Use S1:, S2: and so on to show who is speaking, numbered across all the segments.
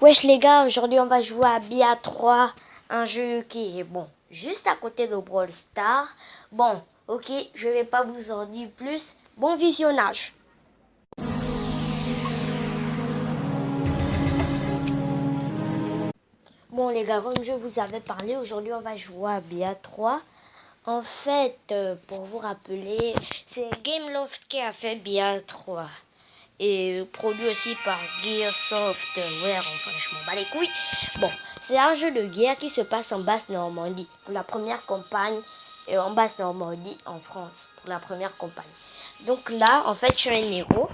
S1: Wesh les gars, aujourd'hui on va jouer à BIA 3, un jeu qui est bon, juste à côté de Brawl Stars. Bon, ok, je vais pas vous en dire plus. Bon visionnage. Bon les gars, comme je vous avais parlé, aujourd'hui on va jouer à BIA 3. En fait, pour vous rappeler, c'est Gameloft qui a fait BIA 3. Et produit aussi par Gear Software, enfin je m'en bats les couilles. Bon, c'est un jeu de guerre qui se passe en Basse-Normandie pour la première campagne, en Basse-Normandie en France pour la première campagne. Donc là, en fait, je suis un héros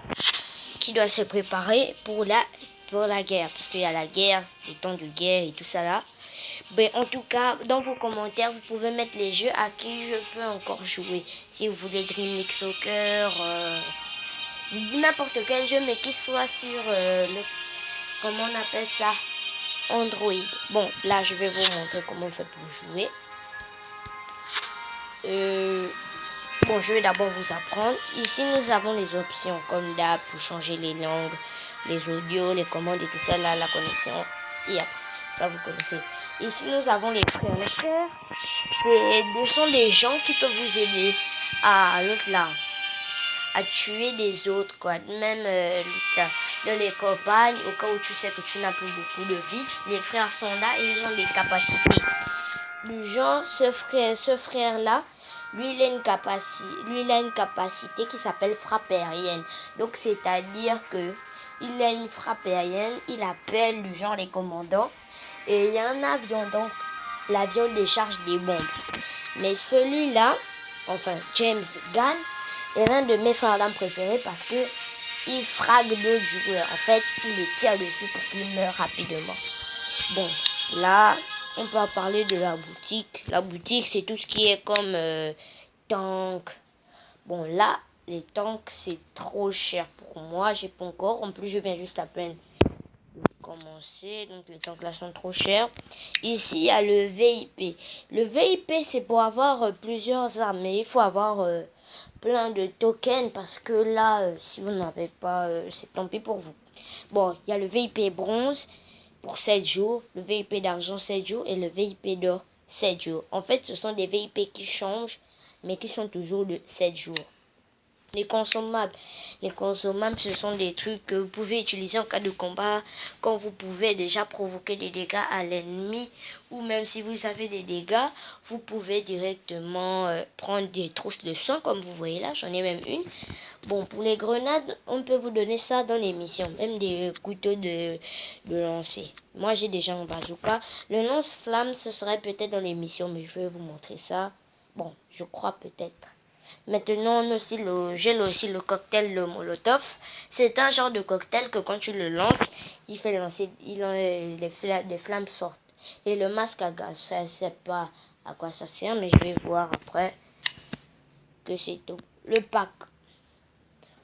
S1: qui doit se préparer pour la guerre, parce qu'il y a la guerre, les temps de guerre et tout ça là. Ben, en tout cas, dans vos commentaires, vous pouvez mettre les jeux à qui je peux encore jouer. Si vous voulez Dream League Soccer, n'importe quel jeu, mais qui soit sur comment on appelle ça, Android. Bon, là, je vais vous montrer comment on fait pour jouer. Bon, je vais d'abord vous apprendre. Ici, nous avons les options, comme là, pour changer les langues, les audios, les commandes et tout ça, là, la connexion. Et après, ça, vous connaissez. Ici, nous avons les frères. Les frères, ce sont des gens qui peuvent vous aider à l'autre là, à tuer des autres, quoi. Même dans les campagnes, au cas où tu sais que tu n'as plus beaucoup de vie, les frères sont là et ils ont des capacités. Du genre, ce frère-là, lui, il a une capacité qui s'appelle frappe aérienne. Donc, c'est-à-dire que il a une frappe aérienne, il appelle du genre les commandants et il y a un avion, donc l'avion décharge des bombes. Mais celui-là, enfin, James Gunn, est l'un de mes frères d'armes préférés parce que il frague d'autres joueurs. En fait, il les tire dessus pour qu'ils meurent rapidement. Bon, là, on peut parler de la boutique. La boutique, c'est tout ce qui est comme tank. Bon, là, les tanks, c'est trop cher pour moi. J'ai pas encore. En plus, je viens juste à peine de commencer. Donc, les tanks là sont trop chers. Ici, il y a le VIP. Le VIP, c'est pour avoir plusieurs armes. Mais il faut avoir plein de tokens parce que là, si vous n'avez pas, c'est tant pis pour vous. Bon, il y a le VIP bronze pour 7 jours, le VIP d'argent 7 jours et le VIP d'or 7 jours. En fait, ce sont des VIP qui changent, mais qui sont toujours de 7 jours. Les consommables. Les consommables, ce sont des trucs que vous pouvez utiliser en cas de combat, quand vous pouvez déjà provoquer des dégâts à l'ennemi, ou même si vous avez des dégâts, vous pouvez directement prendre des trousses de sang, comme vous voyez là, j'en ai même une. Bon, pour les grenades, on peut vous donner ça dans les missions, même des couteaux de lancer. Moi, j'ai déjà un bazooka. Le lance-flamme, ce serait peut-être dans les missions, mais je vais vous montrer ça. Bon, je crois peut-être. Maintenant, j'ai aussi le cocktail le Molotov. C'est un genre de cocktail que quand tu le lances, il fait lancer, les flammes sortent. Et le masque à gaz, ça ne sait pas à quoi ça sert, mais je vais voir après que c'est tout. Le pack.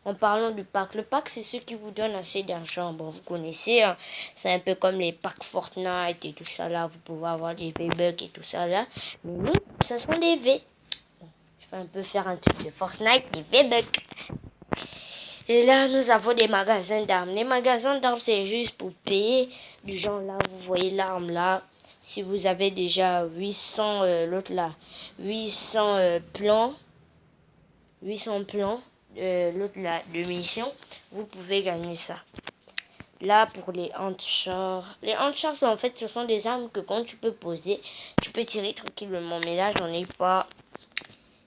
S1: En parlant du pack, le pack c'est ce qui vous donne assez d'argent. Bon, vous connaissez, hein, c'est un peu comme les packs Fortnite et tout ça là. Vous pouvez avoir des V-Bucks et tout ça là. Mais nous, ce sont des V. Je vais un peu faire un truc de Fortnite, des V-Bucks. Et là, nous avons des magasins d'armes. Les magasins d'armes, c'est juste pour payer. Du genre là, vous voyez l'arme là. Si vous avez déjà 800, l'autre là, 800 plans, 800 plans, l'autre là, de mission, vous pouvez gagner ça. Là, pour les handchars. Les handchars, en fait, ce sont des armes que quand tu peux poser, tu peux tirer tranquillement. Mais là, j'en ai pas.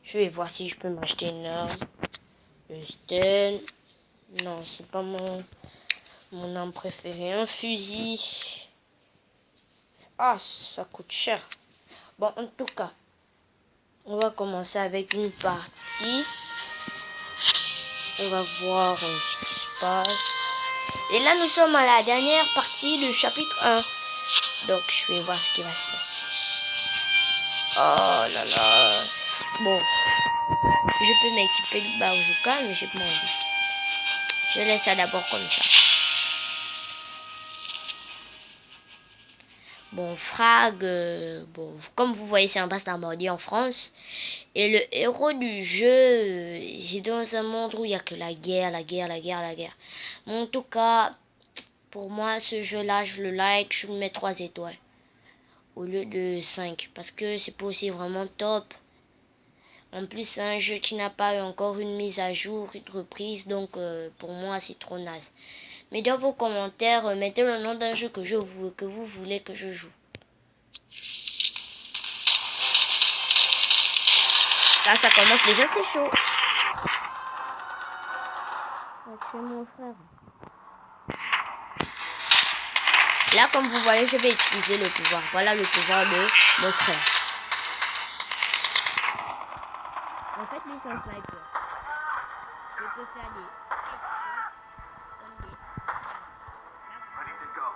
S1: Je vais voir si je peux m'acheter une arme. Le stun. Non, c'est pas mon arme préférée. Un fusil. Ah, ça coûte cher. Bon, en tout cas, on va commencer avec une partie. On va voir ce qui se passe. Et là, nous sommes à la dernière partie du chapitre 1. Donc, je vais voir ce qui va se passer. Oh là là. Bon, je peux m'équiper de bazooka, mais j'ai pas envie. Je laisse ça d'abord comme ça. Bon, Frag, bon, comme vous voyez, c'est un Basse-Normandie en France. Et le héros du jeu, j'ai dans un monde où il n'y a que la guerre, la guerre, la guerre, la guerre. Mais en tout cas, Pour moi, ce jeu-là, je le like, je lui mets 3 étoiles au lieu de 5 parce que c'est pas aussi vraiment top. En plus, c'est un jeu qui n'a pas eu encore une mise à jour, une reprise, donc pour moi, c'est trop naze. Mais dans vos commentaires, mettez le nom d'un jeu que vous voulez que je joue. Là, ça commence déjà, c'est chaud. C'est mon frère. Là, comme vous voyez, je vais utiliser le pouvoir. Voilà le pouvoir de mon frère. En fait, lui, c'est un sniper. Je peux faire des headshots comme des... Ready to go.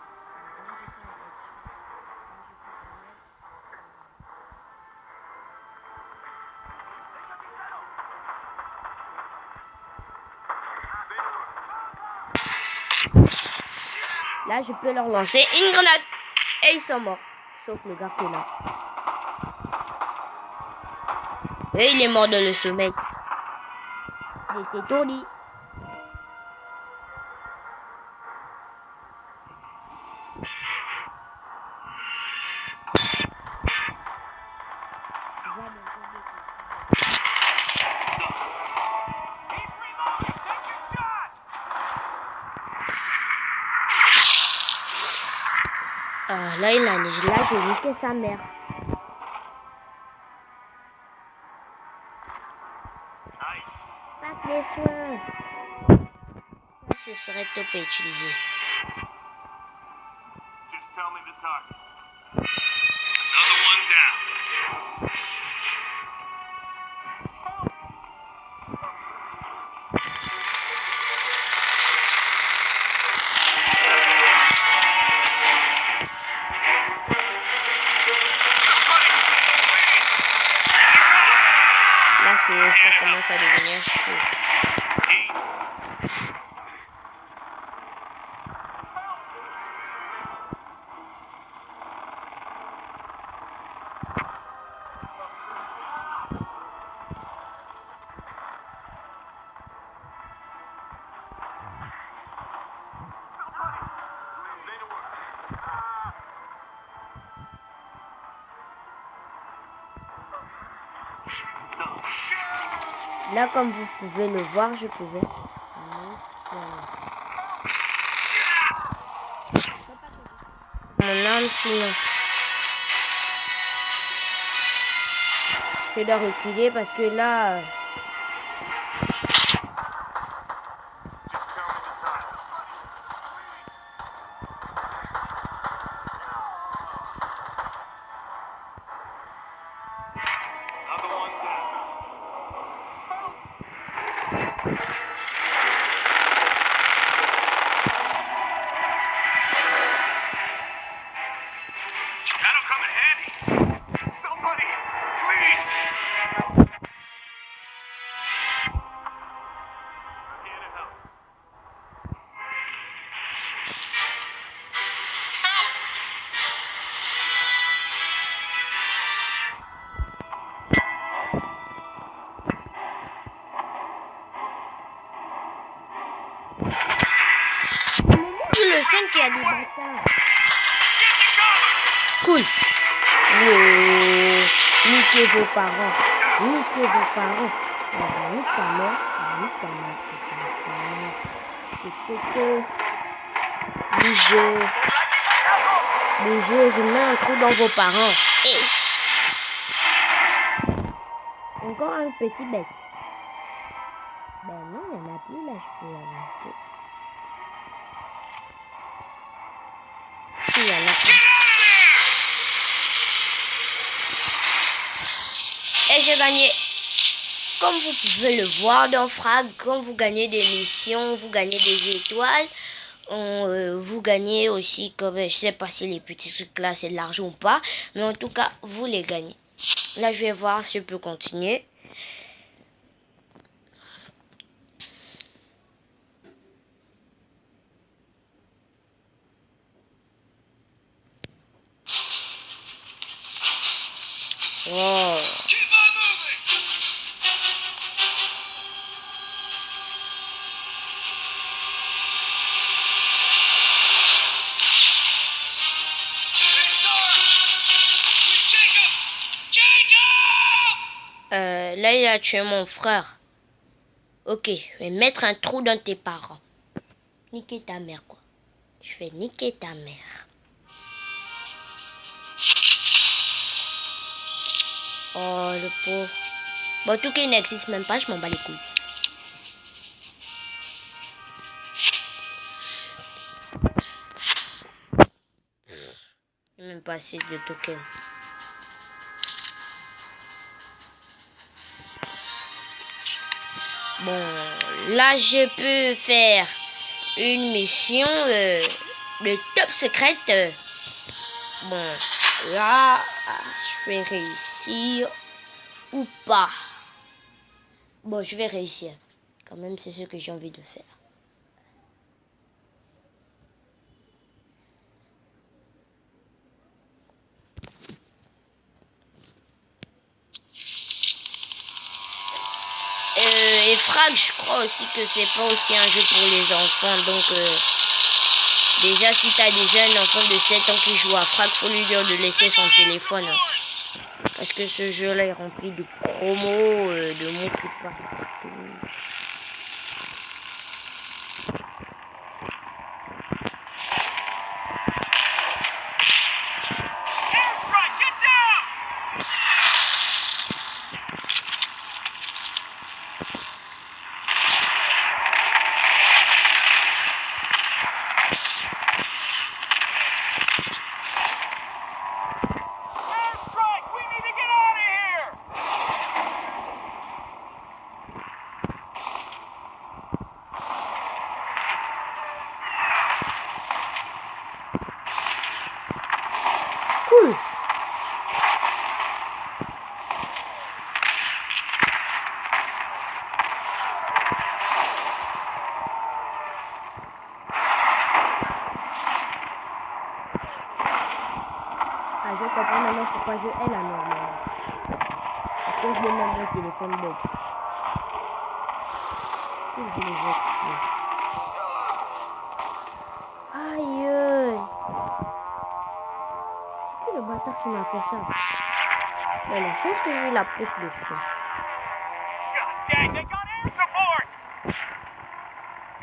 S1: Là, je peux leur lancer une grenade. Et ils sont morts. Sauf le gars qui est là. Et il est mort dans le sommeil. Il était étourdi. Ah, là, il a neige. Là, j'ai niqué sa mère. Pas que les soins. Ça, ce serait top à utiliser.
S2: Just tell me the target. Another one down.
S1: Là, ça commence à devenir chaud. Là, comme vous pouvez le voir, je pouvais. Mon âme, sinon. Je dois reculer parce que là...
S2: Another one down. That'll come in handy. Somebody, please. I'm here to help.
S1: Je le sens qu'il y a des bâtards. Cool. Niquez vos parents. Niquez vos parents. Nique ta mère. Nique ta mère. Bougez. Bougez. Je mets un trou dans vos parents. Et encore un petit bête. Ben non, il n'y en a plus là. Je peux avancer. Si, il y en a un. Et j'ai gagné. Comme vous pouvez le voir dans Frag, quand vous gagnez des missions, vous gagnez des étoiles. Vous gagnez aussi, comme je sais pas si les petits trucs là c'est de l'argent ou pas. Mais en tout cas, vous les gagnez. Là, je vais voir si je peux continuer. Oh. Là, il a tué mon frère. Ok, je vais mettre un trou dans tes parents. Niquer ta mère, quoi. Je vais niquer ta mère. Oh, le pauvre. Bon, en tout cas, il n'existe même pas, je m'en bats les couilles. J'ai même pas assez de tokens. Bon, là, je peux faire une mission de top secrète. Bon, là, je vais réussir ou pas. Bon, je vais réussir. Quand même, c'est ce que j'ai envie de faire. Et Frag, je crois aussi que c'est pas aussi un jeu pour les enfants. Donc, déjà, si t'as déjà un enfant de 7 ans qui joue à Frag, faut lui dire de laisser son téléphone. Parce que ce jeu-là est rempli de promos, de mots qui passent partout.
S2: Airstrike, get down! Airstrike, we need to get out of here!
S1: Cool. Ah, je comprends maintenant pourquoi je hais la normale. Parce que je vais même mon téléphone bug. Si je les ai tués. Aïe. C'est le bâtard qui m'a fait ça. Mais la chance que j'ai eu la pousse de chien.
S2: God dang, they got air support!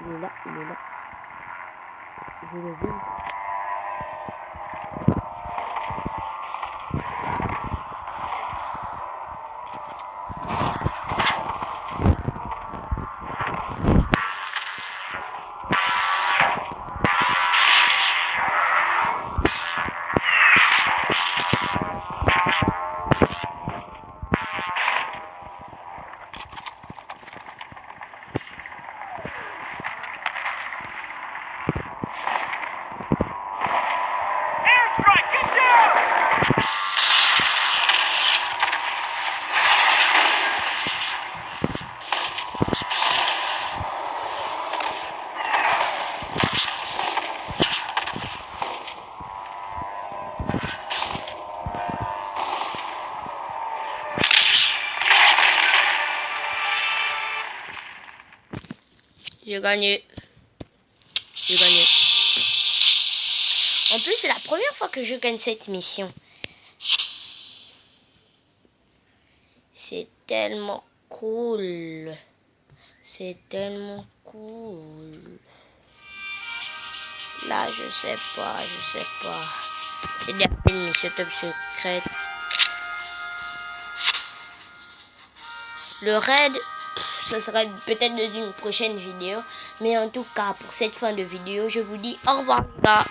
S1: Il est là, il est là. Je le vise.
S2: Airstrike, get down!
S1: J'ai gagné. J'ai gagné. En plus, c'est la première fois que je gagne cette mission. C'est tellement cool. C'est tellement cool. Là, je sais pas. J'ai déjà fait une mission top secrète. Le raid, ça sera peut-être dans une prochaine vidéo. Mais en tout cas, pour cette fin de vidéo, je vous dis au revoir, les gars.